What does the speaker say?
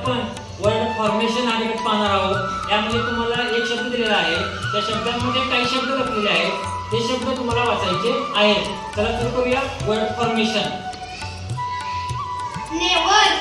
आपण word formation अलिगत पाहणार आहोत। यामध्ये तुम्हाला एक शब्द दिलेला आहे, त्या शब्दांमध्ये काही शब्द लपलेले आहेत, ते शब्द तुम्हाला वाचायचे आहेत। चला सुरू करूया। Word formation. नेवर